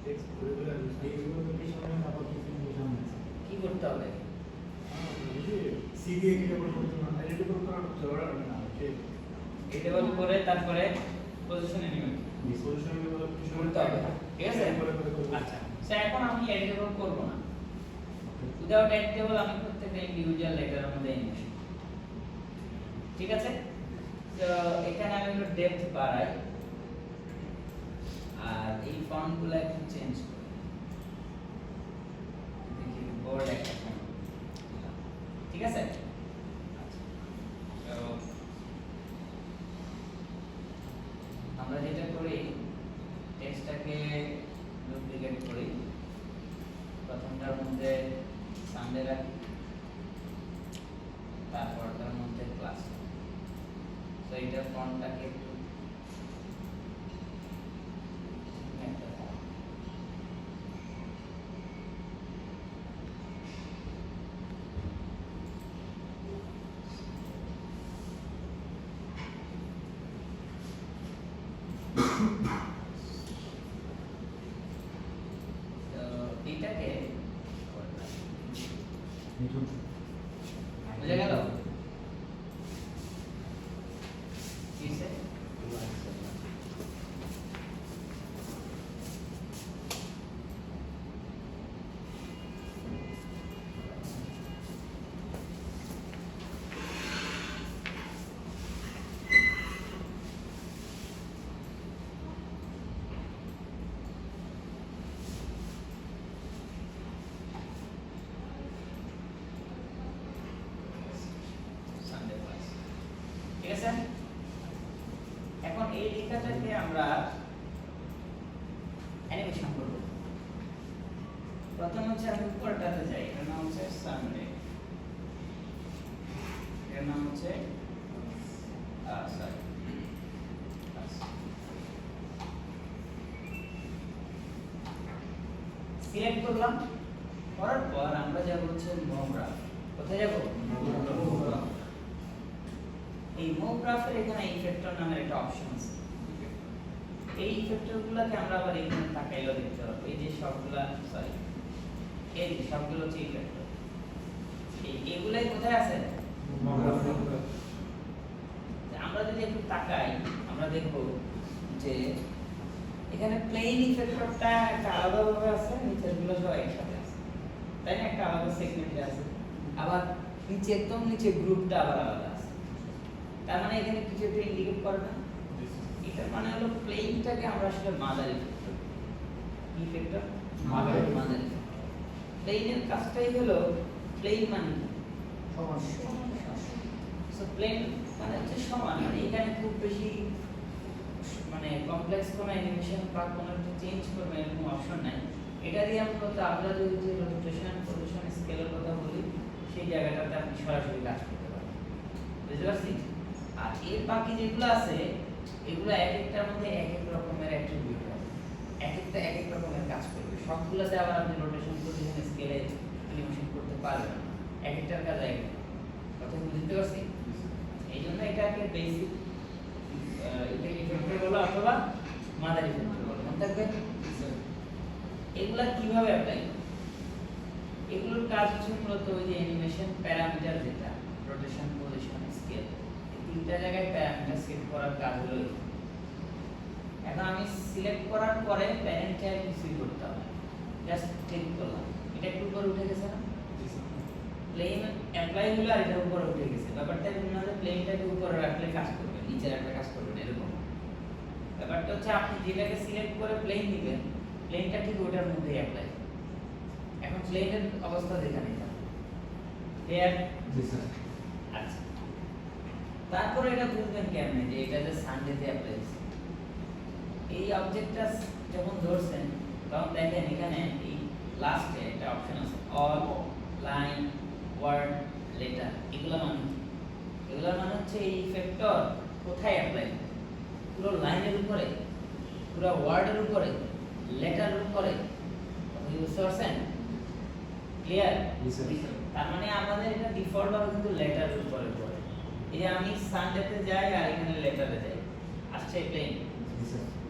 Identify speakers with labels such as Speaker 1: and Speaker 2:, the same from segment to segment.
Speaker 1: Text regular এইগুলো তো কি সামনে আবার কিছু সামনে আছে
Speaker 2: কি করতে হবে?
Speaker 1: সিবিএ কি ডবল করতে না এডিটেবল করা জোড়া না যে
Speaker 2: এডিটেবল করে তারপরে পজিশন এলিমেন্ট
Speaker 1: সলিউশন গুলো কিছু
Speaker 2: করতে হবে, ঠিক আছে? আচ্ছা সো এখন আমি এডিটেবল করব না, উইদাউট এডিটেবল আমি প্রত্যেকটা ইন্ডিভিজুয়াল লেটারের মধ্যে অ্যানিমেশন, ঠিক আছে? তো এখানে আমি একটু ডেপথ বাড়াই আর এই ফন্টগুলো একটু চেঞ্জ করি, দেখি বোল্ড একটা ফন্ট, ঠিক আছে? তো আমরা যেটা করি টেক্সটটাকে ডুপ্লিকেট করি, প্রথমটার মধ্যে সানডে রাখি, তারপরটার মধ্যে ক্লাস, তো এইটার ফন্টটাকে একটু একটা ফন্ট, তো এইটাকে বুঝা গেল? কিসে সানডে ক্লাস, ঠিক আছে? এখন এই লেখাটাকে আমরা অ্যানিমেশন করব। প্রথম হচ্ছে আমি উপরটাতে যাই, এর নাম হচ্ছে সানডে, এর নাম হচ্ছে সরি সিলেক্ট করলাম, করার পর আমরা যাব হচ্ছে মুভ গ্রাফ। কোথায় যাব? Move graph. এই মুভ গ্রাফের এখানে ইফেক্টর নামের একটা অপশন আছে, এই ইফেক্টরগুলোকে আমরা আবার এখানে তাকাইলেও দেখতে পাবো। এই যে সবগুলা সরি এই যে সবগুলো হচ্ছে ইফেক্টর, এগুলাই কোথায় আছে? আমরা যদি একটু তাকাই আমরা দেখব যে এখানে প্লেন ইফেক্টরটা একটা আলাদাভাবে আছে, নিচেরগুলো সব একসাথে আছে, তাই না? একটা আলাদা সেগমেন্টে আছে, আবার নিচে একদম নিচে গ্রুপটা আবার আলাদা আছে। তার মানে এখানে কিছু একটা ইন্ডিকেট করে না? এটার মানে হলো প্লেনটাকে আমরা আসলে মাদার ইফেক্টর, ইফেক্টর মাদার প্লেনের কাজটাই হলো প্লেন মানে
Speaker 1: সমান
Speaker 2: সো প্লেন মানে হচ্ছে সমান, মানে এখানে খুব বেশি মানে কমপ্লেক্স কোনো অ্যানিমেশন বা কোনো একটা চেঞ্জ করবে এরকম অপশন নাই। এটা দিয়ে আমরা যদি যে রোটেশন পজিশন স্কেলের কথা বলি সেই জায়গাটাতে আপনি সরাসরি কাজ করতে পারবেন, বুঝতে পারছি? আর এর বাকি যেগুলো আছে এগুলো এক একটার মধ্যে এক এক রকমের অ্যাট্রিবিউট আছে, এক একটা এক এক রকমের কাজ করবে, সবগুলোতে আবার আপনি রোটেশন পজিশন স্কেলে অ্যানিমেশন করতে পারবেন না, এক একটার কাজ এক এক। কথা বুঝতে পারছি? এই জন্য এটাকে বেসিক এটা ইফেক্টর বলো অথবা মাদার ইফেক্টর বলো, মনে থাকবে? এগুলা কিভাবে অ্যাপ্লাই? এগুলোর কাজ হচ্ছে মূলত ওই যে অ্যানিমেশন প্যারামিটার, যেটা রোটেশন পজিশন স্কেল, এই তিনটা জায়গায় প্যারামিটার সেট করার কাজ হলো। এখন আমি সিলেক্ট করার পরে প্যারেন্ট চাইল্ড কিছুই করতে হবে, জাস্ট ক্লিক করলাম, এটা একটু উপরে উঠে গেছে না? প্লেন অ্যাপ্লাই হলো আর এটা উপরে উঠে গেছে। ব্যাপারটা এমন না যে প্লেনটাকে উপরে রাখলে কাজ করবে, নিচে রাখলে কাজ করবে না, এরকম ব্যাপারটা হচ্ছে আপনি যেটাকে সিলেক্ট করে প্লেন দিবেন প্লেনটা ঠিক ওটার মধ্যেই অ্যাপ্লাই। এখন প্লেনের অবস্থা দেখে নিতে ক্লিয়ার?
Speaker 1: জি স্যার।
Speaker 2: আচ্ছা, তারপরে এটা বুঝবেন কেমনে যে এটা যে সানডেতে অ্যাপ্লাই হচ্ছে? এই অবজেক্টটা যখন ধরছেন তখন দেখেন এখানে এই লাস্টে একটা অপশন আছে অল লাইন ওয়ার্ড লেটার, এগুলো মানে হচ্ছে এই ইফেক্টর কোথায় অ্যাপ্লাই? পুরো লাইনের উপরে, পুরো ওয়ার্ডের উপরে, লেটারের উপরে, বুঝতে পারছেন? ক্লিয়ার? তার মানে আমাদের এটা ডিফল্ট ভাবে কিন্তু লেটারের উপরে পড়ে। এই যে আমি সানডেতে যাই আর এখানে লেটারে যাই, আসছে প্লেন,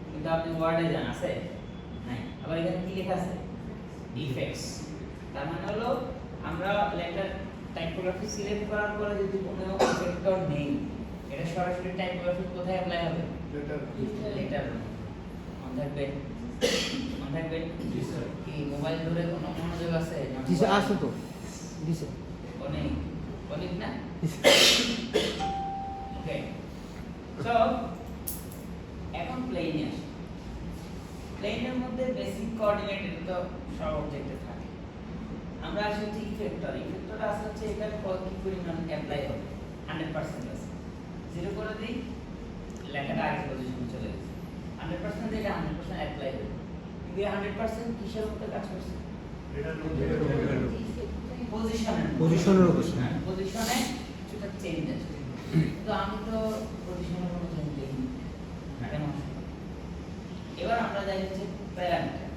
Speaker 2: কিন্তু আপনি ওয়ার্ডে যান, আছে নাই। আবার এখানে কি লেখা আছে? ইফেক্টস। তার মানে হলো আমরা লেটার টাইপোগ্রাফি সিলেক্ট করার পরে যদি কোনো ইফেক্টর নেই, এটা সরাসরি টাইপোগ্রাফি কোথায় অ্যাপ্লাই হবে? লেটার। মনে থাকবে? মনে থাকবে?
Speaker 1: জি স্যার।
Speaker 2: কি মোবাইল ধরে কোনো মনোযোগ আছে?
Speaker 3: জি স্যার, আছে তো। জি স্যার।
Speaker 2: অনেক অনেক না? ওকে, সো এখন প্লেনে আসি। প্লেনের মধ্যে বেসিক কোঅর্ডিনেট এটা তো সব অবজেক্টে থাকে। আমরা আসি হচ্ছে ইফেক্টর। ইফেক্টর আছে হচ্ছে এখানে কি পরিমাণ অ্যাপ্লাই হবে? 100% আছে। 0 করে দিই, লেখাটা আগে পজিশনে চলে গেছে। 100% এটা 100% অ্যাপ্লাই হবে। কিন্তু এই 100% কিসের উপরে কাজ করছে?
Speaker 3: পজিশনের উপর।
Speaker 1: হ্যাঁ।
Speaker 2: পজিশনে কিছুটা চেঞ্জ আছে। তো আমি তো পজিশনে কোনো চেঞ্জ দেখিনি। কেন? এবার আমরা যাই হচ্ছে প্যারামিটার।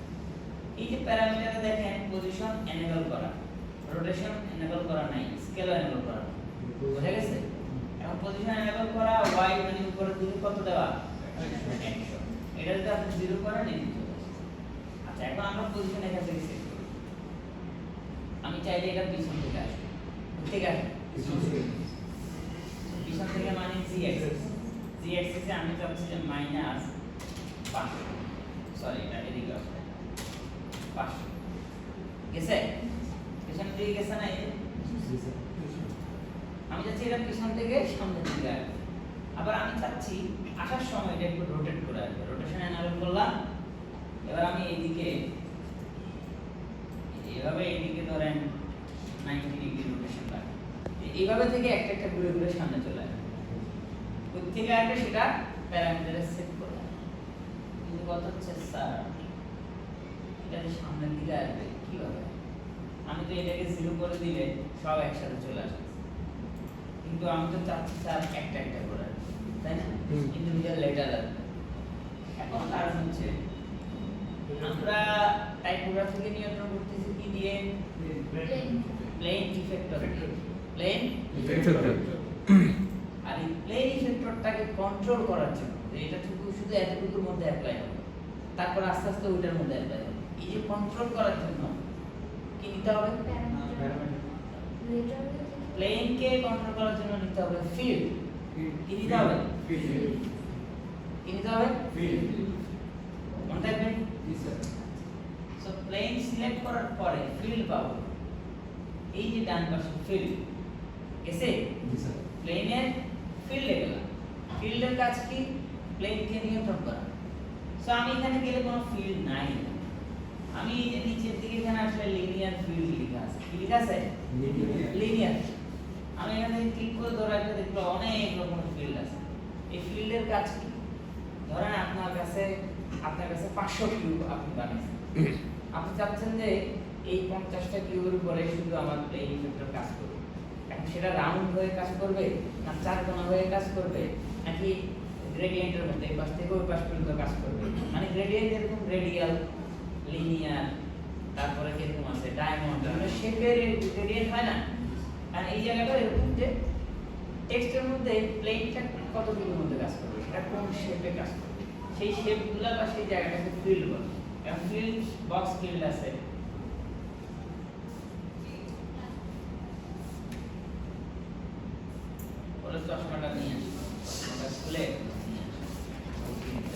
Speaker 2: এই যে প্যারামিটারে দেখেন পজিশন এনেবল করা, রোটেশন এনেবল করা নাই, স্কেলও এনেবল করা নাই। বুঝা গেছে? এখন পজিশন এনেবল করা y মানে উপরের দিকে কত দেওয়া? 100। এটা যদি আপনি 0 করেন এই চলে আসে। আচ্ছা, এখন আমরা পজিশন এখান থেকে সেট করি। আমি চাইলে এটা পিছন থেকে আসবে। ঠিক আছে? পিছন থেকে মানে z অ্যাক্সিস। z অ্যাক্সিসে আমি চাচ্ছি যে মাইনাস 500। সরি, এটা এদিকে আসবে 500। গেছে? পিছন দিকে গেছে না? এই যে
Speaker 1: জি স্যার।
Speaker 2: আমি চাচ্ছি এটা পিছন থেকে সামনের দিকে আসবে। আবার আমি চাচ্ছি আসার সময় এটা একটু রোটেট করে আসবে। রোটেশন এনেবল করলাম। এবার আমি এইদিকে এইভাবে এইদিকে ধরেন 90 ডিগ্রি রোটেশন রাখি। এইভাবে থেকে একটা একটা ঘুরে ঘুরে সামনে চলে আসবে। কোথা থেকে আসবে সেটা প্যারামিটারে সেট করলাম। কিন্তু কত হচ্ছে স্যার, এটা যে সামনের দিকে আসবে কিভাবে? আমি তো এটাকে 0 করে দিলে সব একসাথে চলে আসবে। কিন্তু আমি তো চাচ্ছি স্যার একটা একটা করে আসবে, তাই না? ইন্ডিভিজুয়াল লেটার আসবে। এখন কারণ হচ্ছে আমরা টাইপোগ্রাফিকে নিয়ন্ত্রণ করতেছি কি দিয়ে? Plane effector. Plane
Speaker 3: effector.
Speaker 2: আর এই প্লেন ইফেক্টরটাকে কন্ট্রোল করার জন্য যে এটা শুধু এতটুকুর মধ্যে অ্যাপ্লাই হবে, তারপর আস্তে আস্তে ওইটার মধ্যে অ্যাপ্লাই হবে, এই যে কন্ট্রোল করার জন্য কি নিতে হবে? প্লেনকে কন্ট্রোল করার জন্য নিতে হবে ফিল্ড। কি নিতে হবে? কি নিতে হবে? মনে থাকবে?
Speaker 1: জি স্যার।
Speaker 2: সো প্লেন সিলেক্ট করার পরে ফিল্ড পাবো। এই যে ডান পাশে ফিল্ড গেছে,
Speaker 1: জি স্যার।
Speaker 2: প্লেনের ফিল্ডে গেলাম। ফিল্ডের কাজ কি? প্লেনকে নিয়ন্ত্রণ করা। সো আমি এখানে গেলে কোনো ফিল্ড নাই। আমি এই যে নিচের দিকে এখানে আসলে লিনিয়ার ফিল্ড লেখা আছে। কি লেখা আছে? লিনিয়ার। আমি এখানে ক্লিক করে ধরে রাখলে দেখলো অনেক রকমের ফিল্ড আছে। এই ফিল্ডের কাজ কি? ধরেন আপনার কাছে 500 কিউব আপনি বানিয়েছেন। আপনি চাচ্ছেন যে এই 50টা কিউবের উপরে শুধু আমার প্লেন ইফেক্টর কাজ করবে। এখন সেটা রাউন্ড হয়ে কাজ করবে না চারকোনা হয়ে কাজ করবে নাকি গ্রেডিয়েন্টের মধ্যে এই পাশ থেকে ওই পাশ পর্যন্ত কাজ করবে? মানে গ্রেডিয়েন্ট এরকম রেডিয়াল, লিনিয়ার, তারপরে কিরকম আছে ডায়মন্ড, মানে শেপের গ্রেডিয়েন্ট হয় না? আর এই জায়গাটা এরকম যে টেক্সটের মধ্যে প্লেনটা কতটুকুর মধ্যে কাজ করবে, সেটা কোন শেপে কাজ করবে, সেই শেপগুলো বা সেই জায়গাটাকে ফিল্ড বলে। এখন ফিল্ড বক্স ফিল্ড আছে,